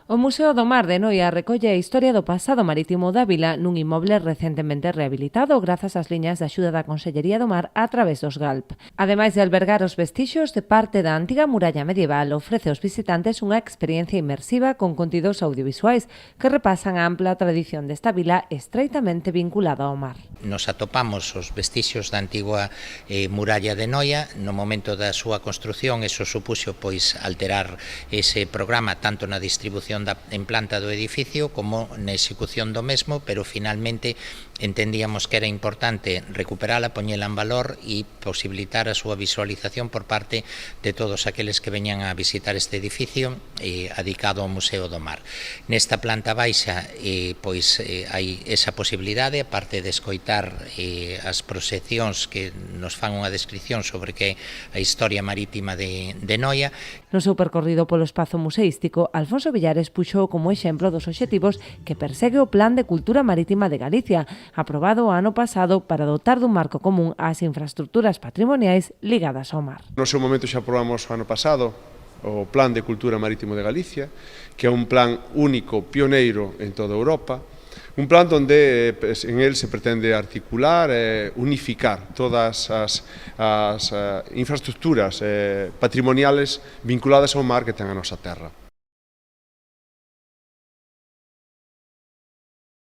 O Museo do Mar de Noia recolle a historia do pasado marítimo da vila nun inmoble recentemente rehabilitado grazas ás liñas de axuda da Consellería do Mar a través dos GALP. Ademais de albergar os vestixios de parte da antiga muralla medieval, ofrece aos visitantes unha experiencia inmersiva con contidos audiovisuais que repasan a ampla tradición desta vila estreitamente vinculada ao mar. Nos atopamos os vestixios da antigua muralla de Noia. No momento da súa construción, eso supuxo pois alterar ese programa tanto na distribución en planta do edificio como na execución do mesmo, pero finalmente entendíamos que era importante recuperala, poñela en valor e posibilitar a súa visualización por parte de todos aqueles que veñan a visitar este edificio adicado ao Museo do Mar. Nesta planta baixa pois hai esa posibilidade, aparte de escoitar as proxeccións que nos fan unha descripción sobre que a historia marítima de Noia. No seu percorrido polo espazo museístico, Alfonso Villares puxou como exemplo dos obxectivos que persegue o Plan de Cultura Marítima de Galicia, aprobado o ano pasado para dotar dun marco común ás infraestructuras patrimoniais ligadas ao mar. No seu momento xa aprobamos o ano pasado o Plan de Cultura Marítimo de Galicia, que é un plan único, pioneiro en toda Europa, un plan donde en él se pretende articular e unificar todas as infraestructuras patrimoniales vinculadas ao mar que ten a nosa terra.